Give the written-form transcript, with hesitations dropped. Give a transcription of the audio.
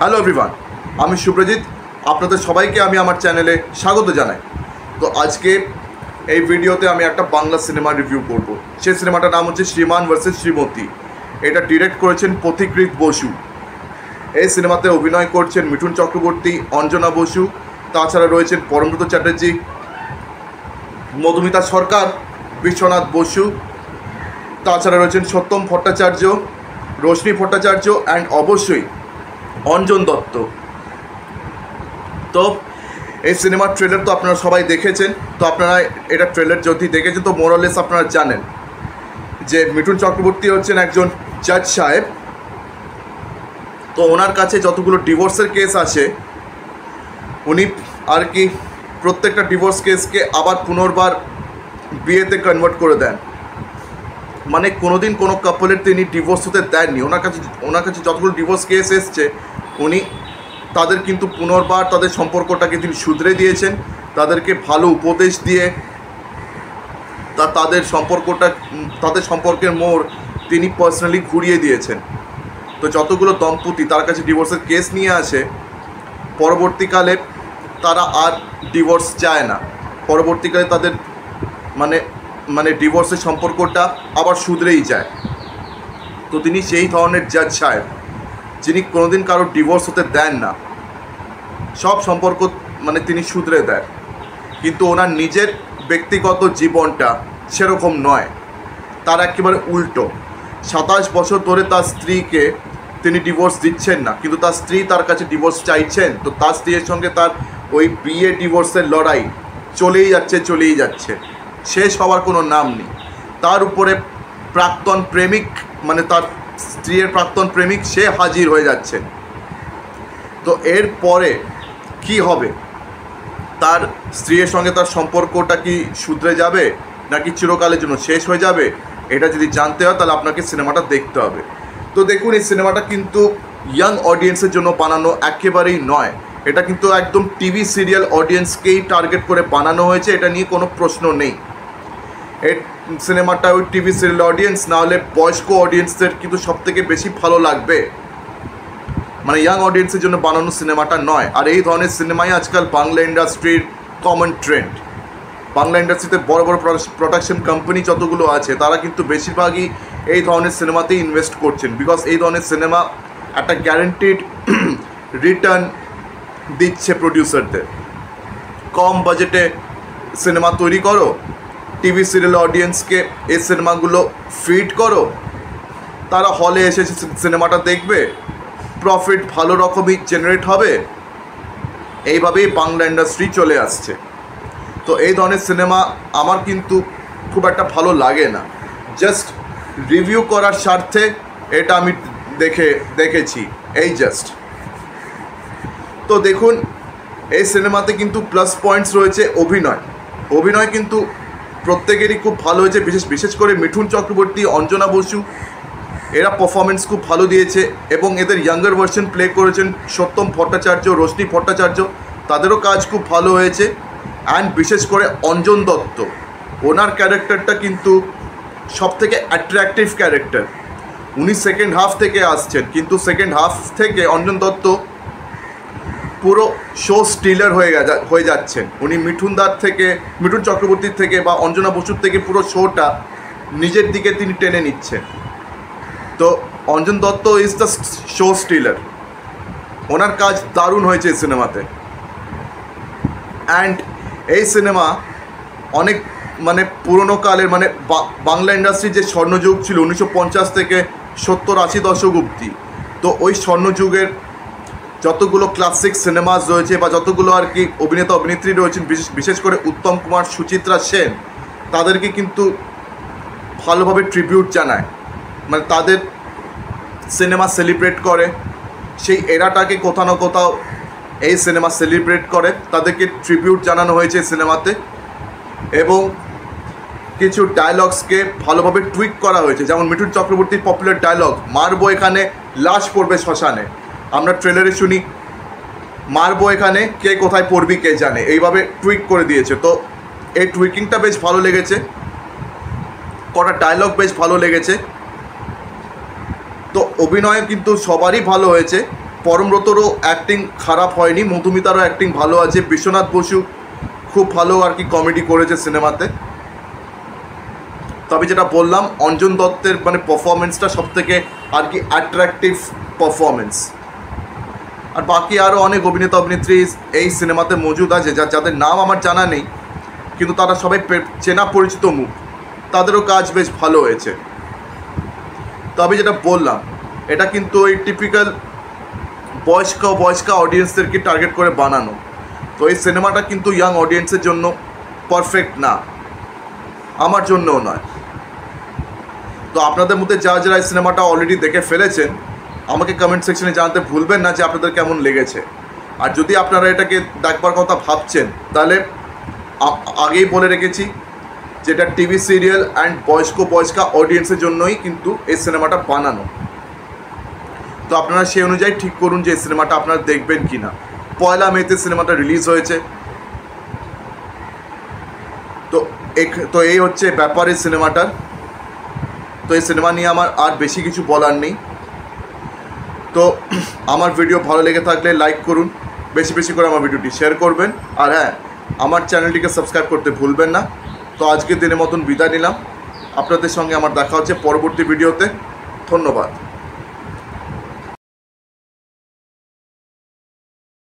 Hello everyone, আমি সুব্রজিৎ। আপনাদের সবাইকে আমি আমার চ্যানেলে স্বাগত জানাই। তো আজকে এই ভিডিওতে আমি একটা বাংলা সিনেমা রিভিউ করব। সেই সিনেমাটার নাম হচ্ছে শ্রীমান ভার্সেস শ্রীমতী। এটা ডিরেক্ট করেছেন পথিকৃৎ বসু। এই সিনেমাতে অভিনয় করছেন মিঠুন চক্রবর্তী, অঞ্জনা বসু, তাছাড়া রয়েছেন পরমব্রত চ্যাটার্জি, মধুমিতা সরকার, বিশ্বনাথ বসু, তাছাড়া রয়েছেন সত্যম ভট্টাচার্য, রশ্মি ভট্টাচার্য অ্যান্ড অবশ্যই অঞ্জন দত্ত। তো এই সিনেমার ট্রেলার তো আপনারা সবাই দেখেছেন। তো আপনারা এটা ট্রেলার যদি দেখেছেন তো মোরালেস আপনারা জানেন যে মিঠুন চক্রবর্তী হচ্ছেন একজন জাজ সাহেব। তো ওনার কাছে যতগুলো ডিভোর্সের কেস আছে উনি আর কি প্রত্যেকটা ডিভোর্স কেসকে আবার পুনর্বার বিয়েতে কনভার্ট করে দেন। মানে কোনোদিন কোনো কাপলের তিনি ডিভোর্স হতে দেননি। ওনার কাছে যতগুলো ডিভোর্স কেস এসছে উনি তাদের কিন্তু পুনর্বার তাদের সম্পর্কটাকে তিনি শুধরে দিয়েছেন, তাদেরকে ভালো উপদেশ দিয়ে তাদের সম্পর্কের মোড় তিনি পার্সোনালি ঘুরিয়ে দিয়েছেন। তো যতগুলো দম্পতি তার কাছে ডিভোর্সের কেস নিয়ে আসে পরবর্তীকালে তারা আর ডিভোর্স চায় না। পরবর্তীকালে তাদের মানে ডিভোর্সের সম্পর্কটা আবার শুধরেই যায়। তো তিনি সেই ধরনের জাজ সাহেব যিনি কোনোদিন কারো ডিভোর্স হতে দেন না, সব সম্পর্ক তিনি শুধরে দেন। কিন্তু ওনার নিজের ব্যক্তিগত জীবনটা সেরকম নয়, তার একেবারে উল্টো। 27 বছর ধরে তার স্ত্রীকে তিনি ডিভোর্স দিচ্ছেন না, কিন্তু তার স্ত্রী তার কাছে ডিভোর্স চাইছেন। তো তার স্ত্রীর সঙ্গে তার ওই বিয়ে ডিভোর্সের লড়াই চলেই যাচ্ছে, শেষ হওয়ার কোনো নাম নেই। তার উপরে প্রাক্তন প্রেমিক তার স্ত্রীর প্রাক্তন প্রেমিক সে হাজির হয়ে যাচ্ছেন। তো এরপরে কি হবে? তার স্ত্রীর সঙ্গে তার সম্পর্কটা কি শুধরে যাবে নাকি চিরকালের জন্য শেষ হয়ে যাবে? এটা যদি জানতে হয় তাহলে আপনাকে সিনেমাটা দেখতে হবে। তো দেখুন, এই সিনেমাটা কিন্তু ইয়াং অডিয়েন্সের জন্য বানানো একেবারেই নয়। এটা কিন্তু একদম টিভি সিরিয়াল অডিয়েন্সকেই টার্গেট করে বানানো হয়েছে, এটা নিয়ে কোনো প্রশ্ন নেই। এই সিনেমাটা ওই টিভি সিরিয়াল অডিয়েন্স না হলে বয়স্ক অডিয়েন্সদের কিন্তু সবথেকে বেশি ভালো লাগবে। ইয়াং অডিয়েন্সের জন্য বানানো সিনেমাটা নয়। আর এই ধরনের সিনেমাই আজকাল বাংলা ইন্ডাস্ট্রির কমন ট্রেন্ড। বাংলা ইন্ডাস্ট্রিতে বড় বড় প্রোডাকশন কোম্পানি যতগুলো আছে তারা কিন্তু বেশিরভাগই এই ধরনের সিনেমাতেই ইনভেস্ট করছেন, বিকজ এই ধরনের সিনেমা একটা গ্যারেন্টিড রিটার্ন দিচ্ছে প্রডিউসারদের। কম বাজেটে সিনেমা তৈরি করো, টিভি সিরিয়াল অডিয়েন্সকে এই সিনেমাগুলো ফিড করো, তারা হলে এসে সিনেমাটা দেখবে, প্রফিট ভালো রকমই জেনারেট হবে। এইভাবেই বাংলা ইন্ডাস্ট্রি চলে আসছে। তো এই ধরনের সিনেমা আমার কিন্তু খুব একটা ভালো লাগে না। জাস্ট রিভিউ করার স্বার্থে এটা আমি দেখেছি, এই জাস্ট। তো দেখুন, এই সিনেমাতে কিন্তু প্লাস পয়েন্টস রয়েছে। অভিনয় কিন্তু প্রত্যেকেরই খুব ভালো হয়েছে, বিশেষ করে মিঠুন চক্রবর্তী, অঞ্জনা বসু, এরা পারফরমেন্স খুব ভালো দিয়েছে। এবং এদের ইয়াঙ্গার ভার্সন প্লে করেছেন সত্যম ভট্টাচার্য, রশ্মি ভট্টাচার্য, তাদেরও কাজ খুব ভালো হয়েছে। অ্যান্ড বিশেষ করে অঞ্জন দত্ত, ওনার ক্যারেক্টারটা কিন্তু সবথেকে অ্যাট্রাকটিভ ক্যারেক্টার। উনি সেকেন্ড হাফ থেকে আসছেন, কিন্তু সেকেন্ড হাফ থেকে অঞ্জন দত্ত পুরো শো স্টিলার হয়ে যাচ্ছেন। উনি মিঠুন চক্রবর্তীর থেকে বা অঞ্জনা বসুর থেকে পুরো শোটা নিজের দিকে তিনি টেনে নিচ্ছেন। তো Anjan Dutt is the show stealer. ওনার কাজ দারুণ হয়েছে এই সিনেমাতে। অ্যান্ড এই সিনেমা অনেক পুরনো কালের বাংলা ইন্ডাস্ট্রির যে স্বর্ণযুগ ছিল 1950 থেকে 70-80 দশক অবধি, তো ওই স্বর্ণযুগের যতগুলো ক্লাসিক সিনেমাস রয়েছে বা যতগুলো আর কি অভিনেতা অভিনেত্রী রয়েছেন, বিশেষ করে উত্তম কুমার, সুচিত্রা সেন, তাদেরকে কিন্তু ভালোভাবে ট্রিবিউট জানায়। তাদের সিনেমা সেলিব্রেট করে, সেই এরাটাকে কোথাও না কোথাও এই সিনেমা সেলিব্রেট করে, তাদেরকে ট্রিবিউট জানানো হয়েছে এই সিনেমাতে। এবং কিছু ডায়লগসকে ভালোভাবে টুইক করা হয়েছে, যেমন মিঠুন চক্রবর্তীর পপুলার ডায়লগ, মারবো এখানে লাশ পড়বে শ্মশানে। আমরা ট্রেলারে শুনি, মারবো এখানে কে কোথায় পড়বি কে জানে, এইভাবে টুইক করে দিয়েছে। তো এই টুইকিংটা বেশ ভালো লেগেছে, কটা ডায়লগ বেশ ভালো লেগেছে। তো অভিনয় কিন্তু সবারই ভালো হয়েছে। পরমব্রতরও অ্যাক্টিং খারাপ হয়নি, মধুমিতারও অ্যাক্টিং ভালো আছে, বিশ্বনাথ বসু খুব ভালো আর কি কমেডি করেছে সিনেমাতে। তবে যেটা বললাম, অঞ্জন দত্তের মানে পারফরমেন্সটা সবথেকে আর কি অ্যাট্রাকটিভ পারফরমেন্স। আর বাকি আরও অনেক অভিনেতা অভিনেত্রী এই সিনেমাতে মজুদ আছে যাদের নাম আমার জানা নেই, কিন্তু তারা সবাই চেনা পরিচিত মুখ, তাদেরও কাজ বেশ ভালো হয়েছে। তবে যেটা বললাম, এটা কিন্তু ওই টিপিক্যাল বয়স্কা অডিয়েন্সদেরকে টার্গেট করে বানানো, তো এই সিনেমাটা কিন্তু ইয়াং অডিয়েন্সের জন্য পারফেক্ট না, আমার জন্যও নয়। তো আপনাদের মধ্যে যারা এই সিনেমাটা অলরেডি দেখে ফেলেছেন, আমাকে কমেন্ট সেকশনে জানাতে ভুলবেন না যে আপনাদের কেমন লেগেছে। আর যদি আপনারা এটাকে দেখবার কথা ভাবছেন, তাহলে আগেই বলে রেখেছি যে এটা টিভি সিরিয়াল অ্যান্ড বয়স্কা অডিয়েন্সের জন্যই কিন্তু এই সিনেমাটা বানানো। তো আপনারা সেই অনুযায়ী ঠিক করুন যে এই সিনেমাটা আপনারা দেখবেন কি না। 1 মেতে সিনেমাটা রিলিজ হয়েছে। তো এই হচ্ছে ব্যাপার এই সিনেমাটার। তো এই সিনেমা নিয়ে আমার আর বেশি কিছু বলার নেই। তো আমার ভিডিও ভালো লেগে থাকলে লাইক করুন, বেশি করে আমার ভিডিওটি শেয়ার করবেন, আর হ্যাঁ, আমার চ্যানেলটিকে সাবস্ক্রাইব করতে ভুলবেন না। তো আজকের দিনের মতন বিদায় নিলাম। আপনাদের সঙ্গে আমার দেখা হচ্ছে পরবর্তী ভিডিওতে। ধন্যবাদ।